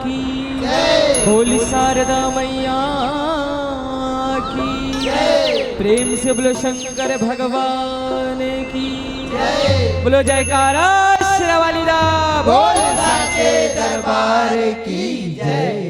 की होली शारदा मैया की प्रेम से बोलो शंकर भगवान की बोलो जयकारा शेरावाली दा बोल साचे दरबार की जय।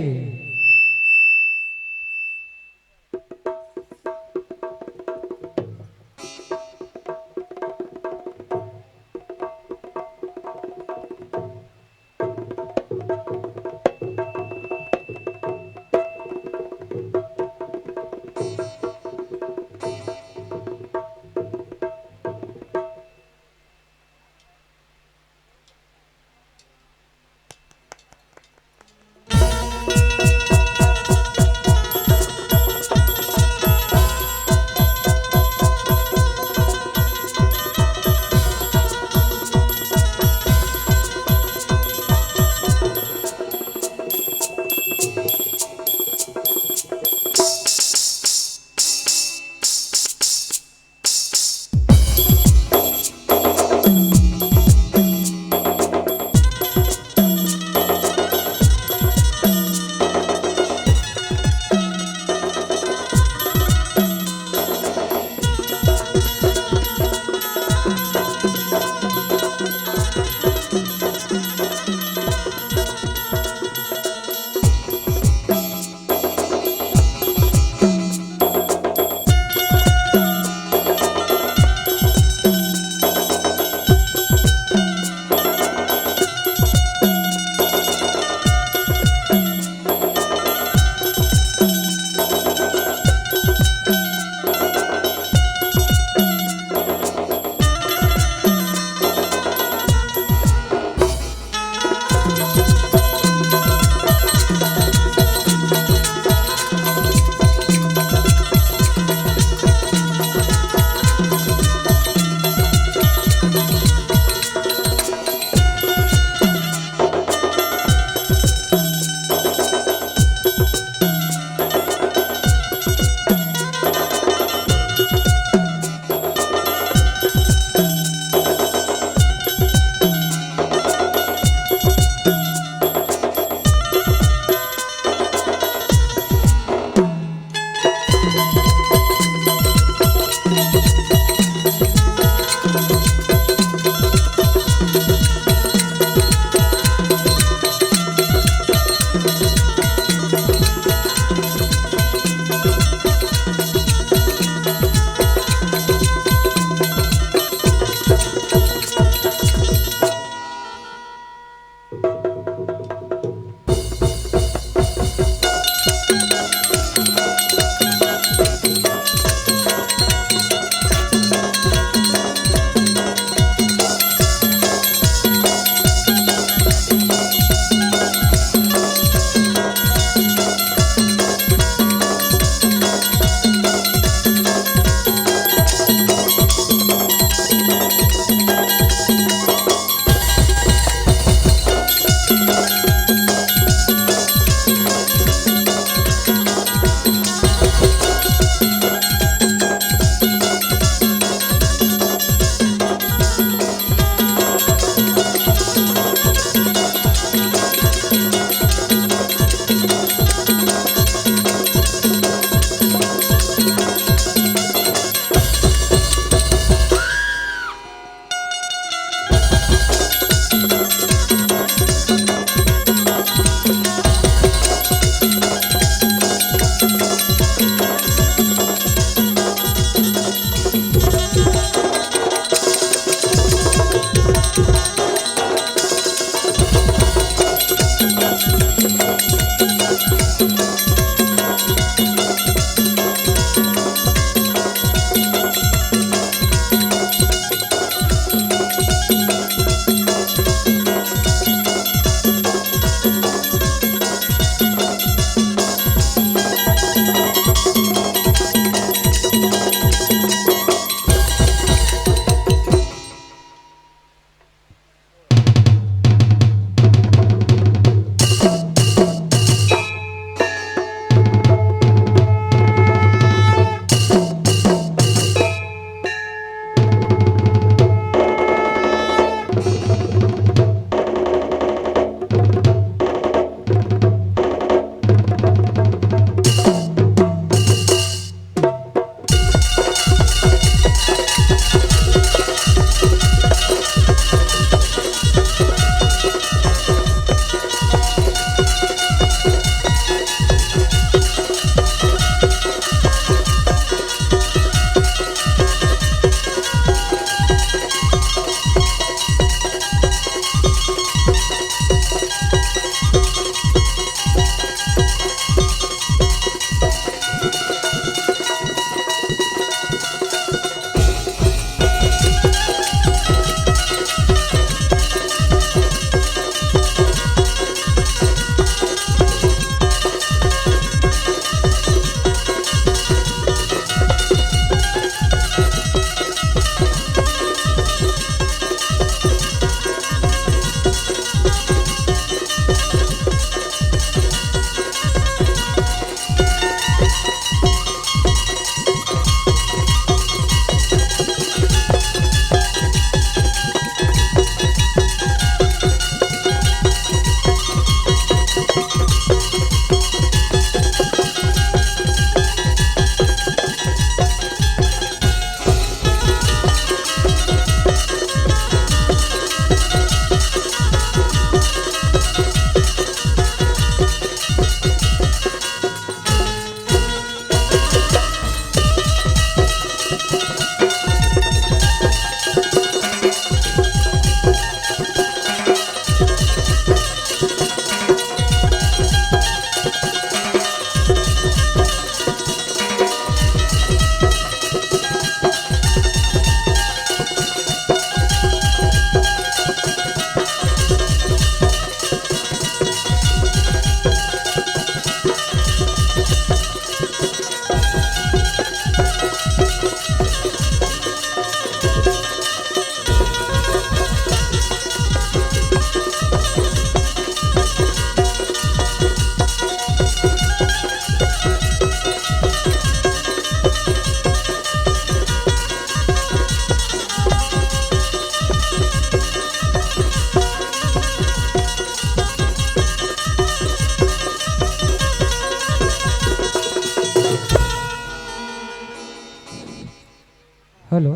हेलो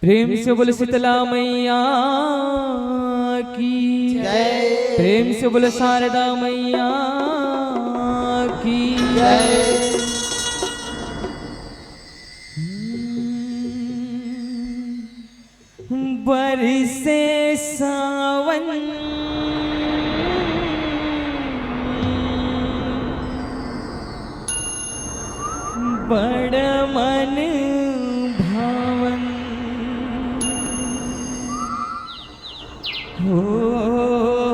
प्रेम से बोले शीतला मैया की जय। प्रेम से बोले शारदा मैया की जय। बरसे सावन बड़ मन भावन हो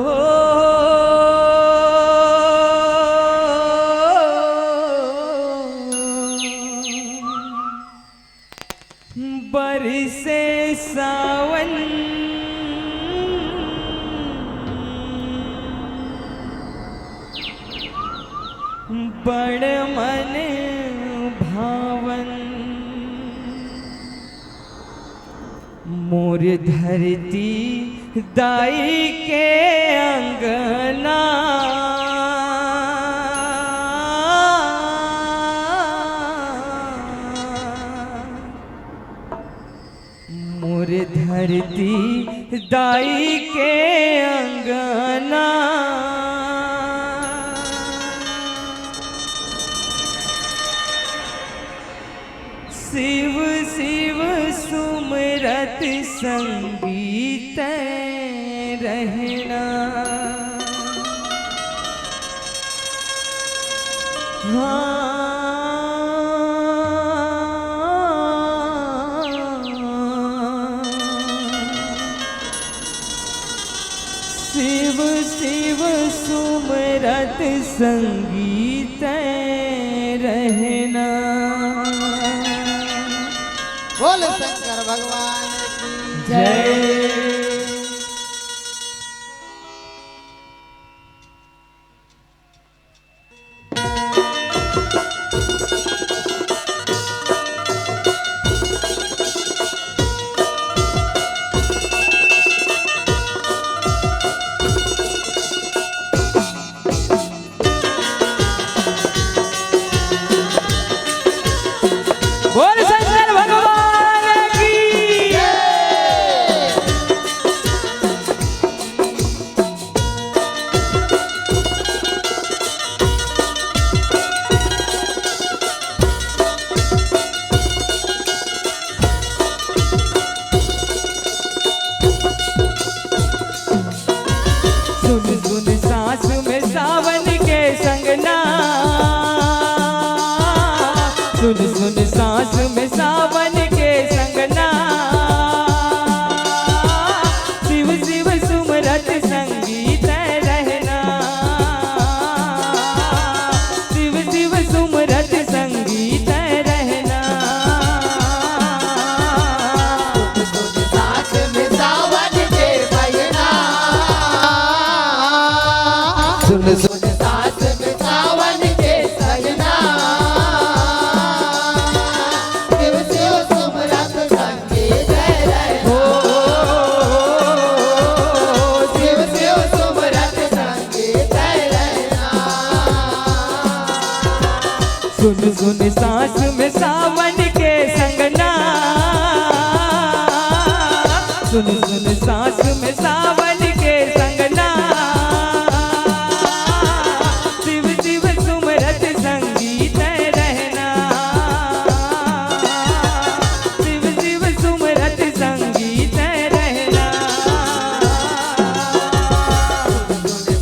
बरसे सावन बड़ मन भावन मोर धरती दाई के अंगना मोर धरती दाई के अंगना शिव शिव सुमरत संगीत रहना शिव शिव सुमरत संगीत रहना बोल शंकर भगवान की जय। बोल शंकर भगवान की सुन सुन सांस में सावन के संगना सुन सुन सांस में सावन के संगना शिव शिव सुमरत संगीत रहना शिव शिव सुमरत संगीत रहना साथ में सावन के बजना सुन सुन साथ में सावन के सजना शिव शिव सुमरत संगीत रहना शिव शिव सुमरत संगीत रहना सुन सुन सांस में सावन के संगना सुन सुन सांस में सावन के संगना शिव शिव सुमरत संगीत रहना शिव शिव सुमरत संगीत रहना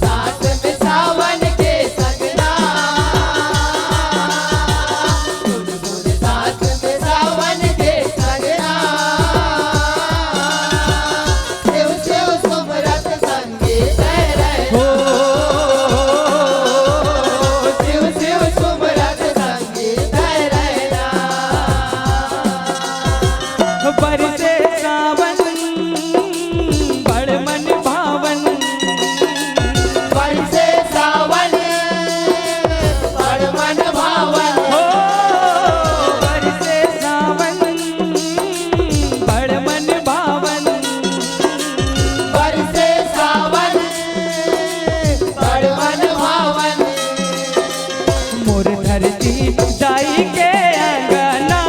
साथ में सावन के सजना साथ में सावन के सजना शिव शिव सुमरत संगीत रहना शिव शिव सुमरत संगीत रहना बरसे सावन बड़ मन भावन बरसे सावन बड़ मन भावन हो बरसे सावन बड़ मन भावन बरसे सावन बड़ मन भावन मोर धरती दाई के अंगना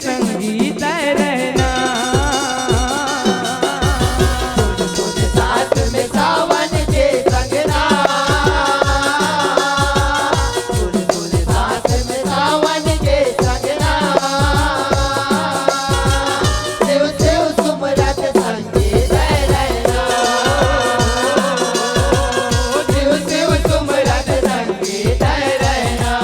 संगीत रहना। सुन सुन साथ में सावन के संगना, सुन सुन साथ में सावन के संगना, शिव शिव सुमरत संगीत रहना, शिव शिव सुमरत संगीत रहना।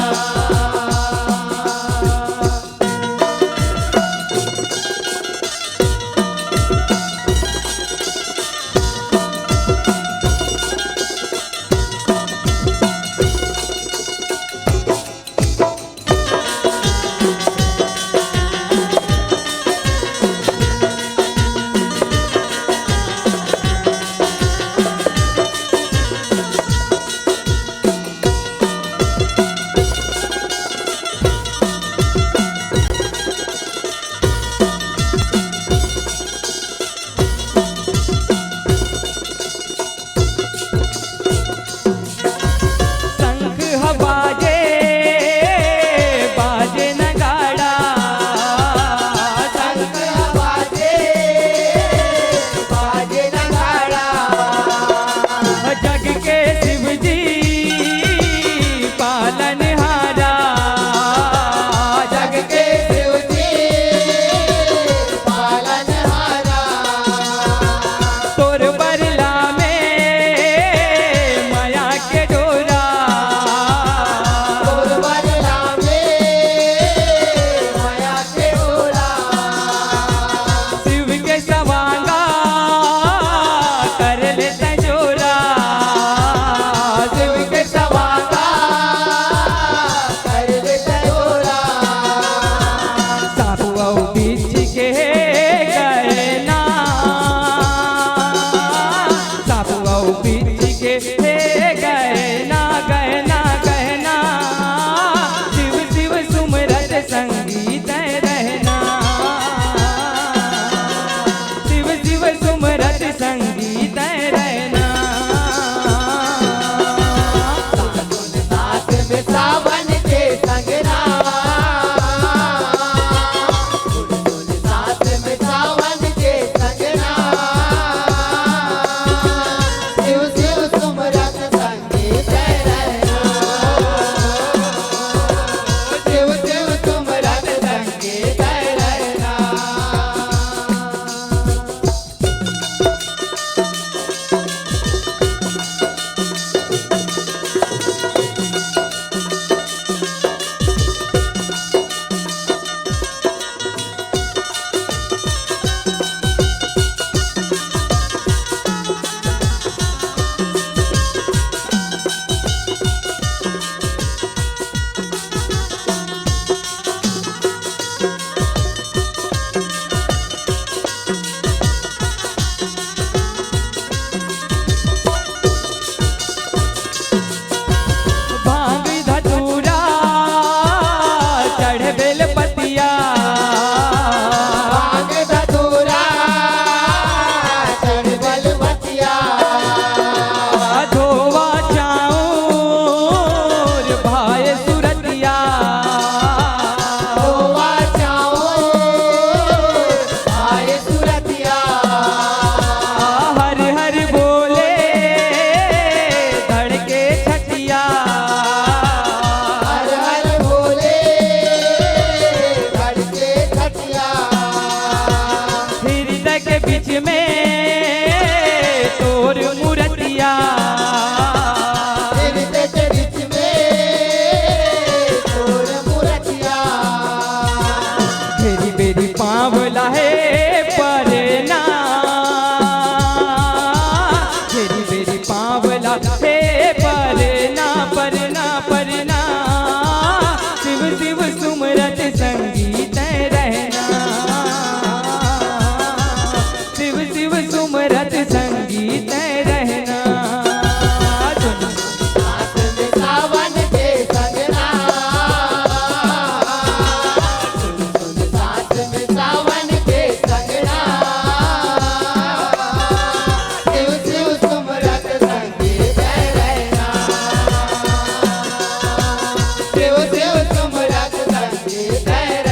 शंख बाजे बाजे नगाड़ा, शंख बाजे बाजे नगाड़ा, जग के शिव जी पालनहारा, जग के शिव जी पालनहारा, तोर बरला में माया के डोरा, तोर बदला में माया के डोरा, शिव के सवांगा कर ले तंजोरा, शिव के सवागा कर दे डोरा, साधु औ बीच के गए ना, साधु औ बीच के गए ना, गए ना, गए ना, शिव शिव सुमरत संगीत रहना, शिव शिव सुमरत संगीत रहना। सुन साथ में सावन के संगना, सुन सुन साथ में सावन के संगना, शिव शिव सुमरत संगीत रहना, शिव शिव सुमरत संगीत रहना। भांग धतूरा चढ़ बेल पतिया, भाग धतूरा चढ़ बलवतिया, धोवा चाऊर भाई सुरतिया, धोवा चाऊर आए सुरतिया, हर हर बोले धड़के छटिया, हर हर भोले धड़के खटिया, हृदय के बीच में तोर मूर्तिया, हृदय के बीच में तोर मूर्तिया, बेरी बेरी पाँव लाहे परना, बेरी बेरी पाँव लाहे परना, परना, परना, शिव शिव सुमरत संगीत रहना, शिव शिव सुमरत संगीत रहना। साथ में सावन के संगना, सुन सुन साथ में सावन के संगना, शिव शिव सुमरत संगीत रहना, शिव शिव सुमरत संगीत रहना।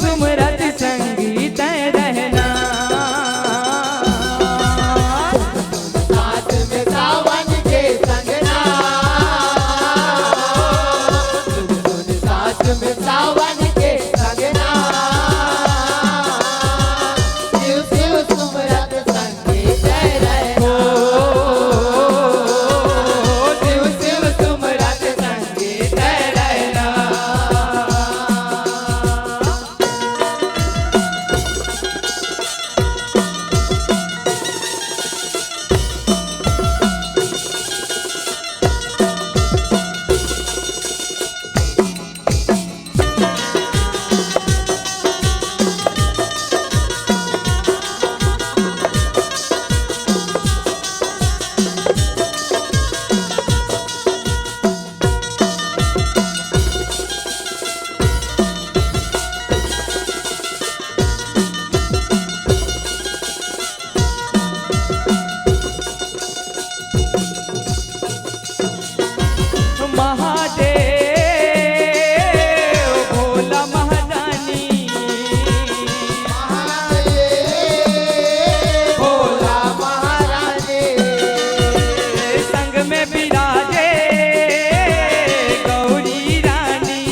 सुमरत संगीत रहना। साथ में सावन के संगना, साथ में सावन के संगना, शिव शिव सुमरत संगीत रहना। शिव शिव सुमरत संगीत रहना। महादेव भोला महारानी, भोला महारानी, संग में विराजे गौरी रानी।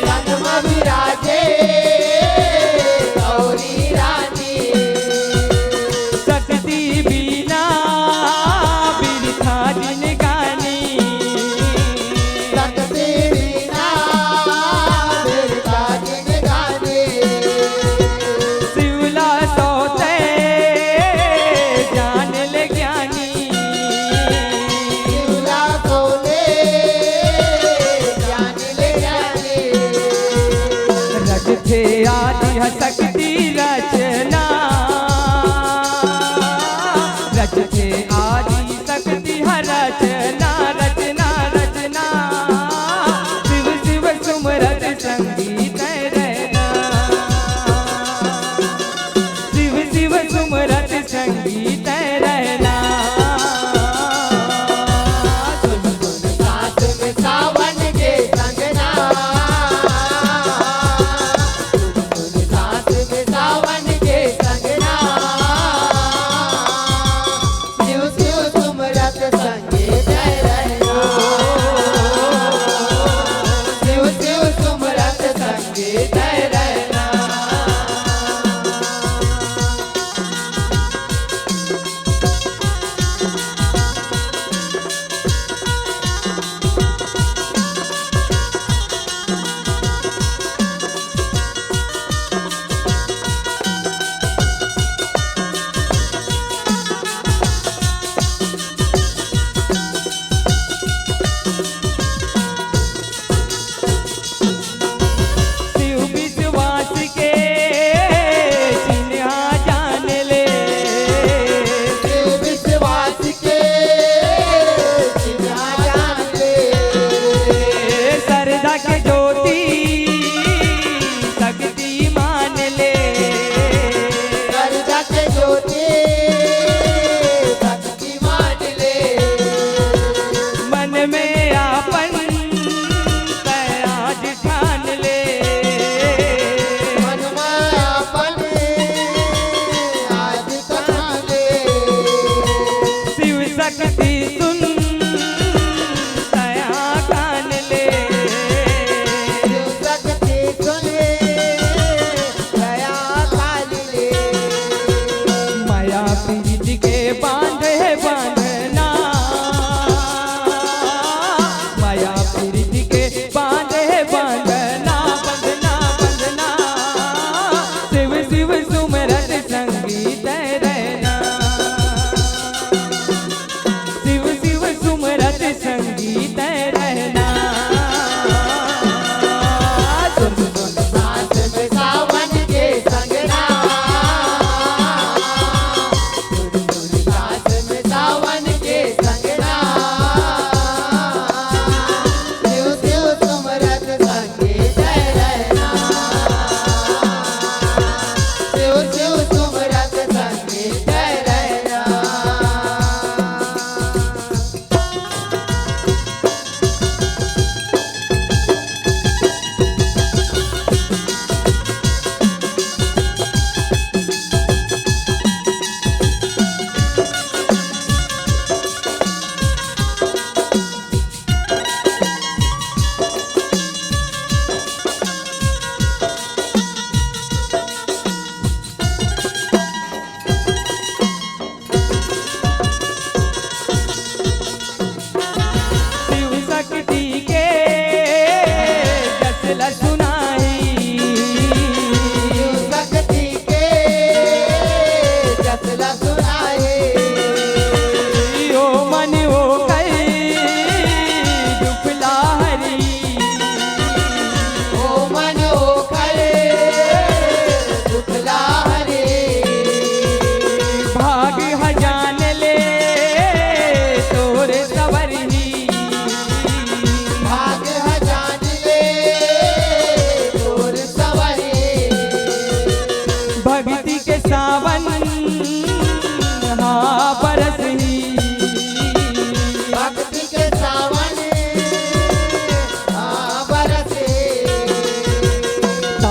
संग में विराजे गौरी रानी। शक्ति बीना बिरथा जिन गानी। शक्ति बीना बिरथा जिन गानी। शिवला सोते जान ले ज्ञानी। शिवला सोले ज्ञान ले ज्ञानी। रज थे आदि शक्ति रचना। रज थे आदि शक्ति रचना रचना रचना। शिव शिव सुमरत संगीत रहना। शिव शिव सुमरत संगीत रहना। साथ में सावन के संगना, साथ में सावन के संगना, शिव शिव सुमरत संगीत रहना। शिव शिव सुमरत संगीत रहना। शिव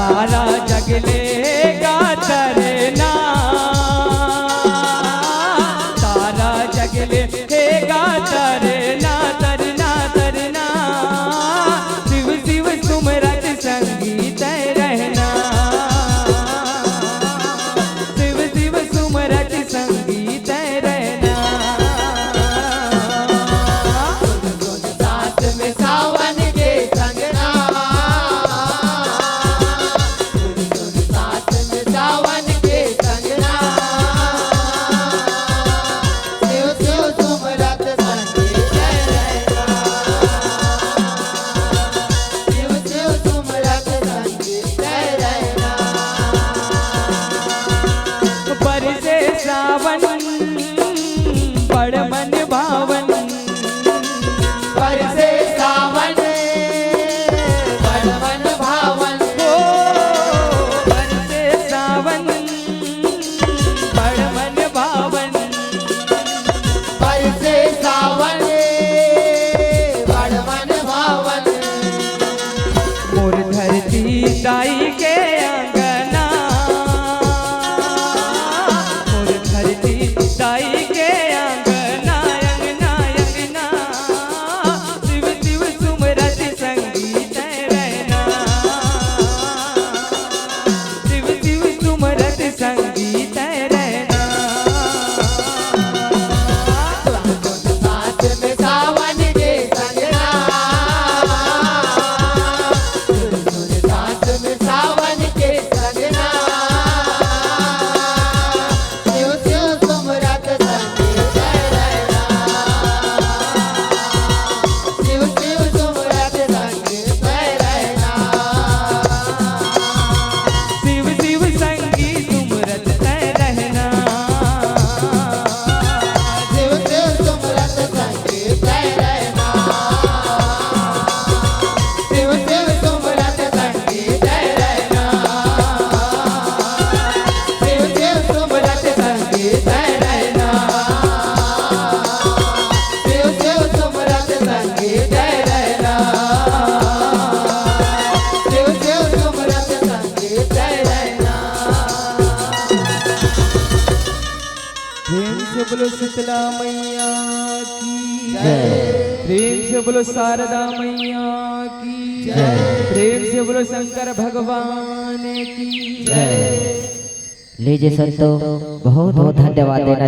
सारा जग लेगा तरना, सारा जग लेगा तरना तरना तरना, शिव शिव सुमरत संगीत रहना, शिव शिव सुमरत संगीत रहना। साथ में सावन के संगना, साथ में सावन के संगना, शिव शिव सुमरत संगीत रहना, शिव शिव सुमरत संगीत रहना। बरसे सावन बड़ मन भावन, बरसे सावन बड़ मन भावन, ओ बरसे सावन बड़ मन भावन, बरसे सावन बड़ मन भावन। मोर धरती दाई के अंगना, मोर धरती दाई के अंगना अंगना अंगना, शिव शिव सुमरत संगीत रहना, शिव शिव सुमरत संगीत रहना। साथ में सावन के संगना, साथ में सावन के संगना, शिव शिव सुमरत संगीत रहना, शिव शिव सुमरत संगीत रहना, शिव शिव संगीत सुमरत रहना, शिव शिव सुमरत संगीत रहना, शिव शिव सुमरत संगीत रहना, शिव शिव सुमरत संगीत रहना, शिव शिव सुमरत संगीत रहना, शिव शिव सुमरत संगीत रहना। प्रेम से बोलो शीतला मैया की जय, प्रेम से बोलो शारदा मैया की जय, प्रेम से बोलो शंकर भगवान की जय। लीजिए संतों, बहुत बहुत धन्यवाद देना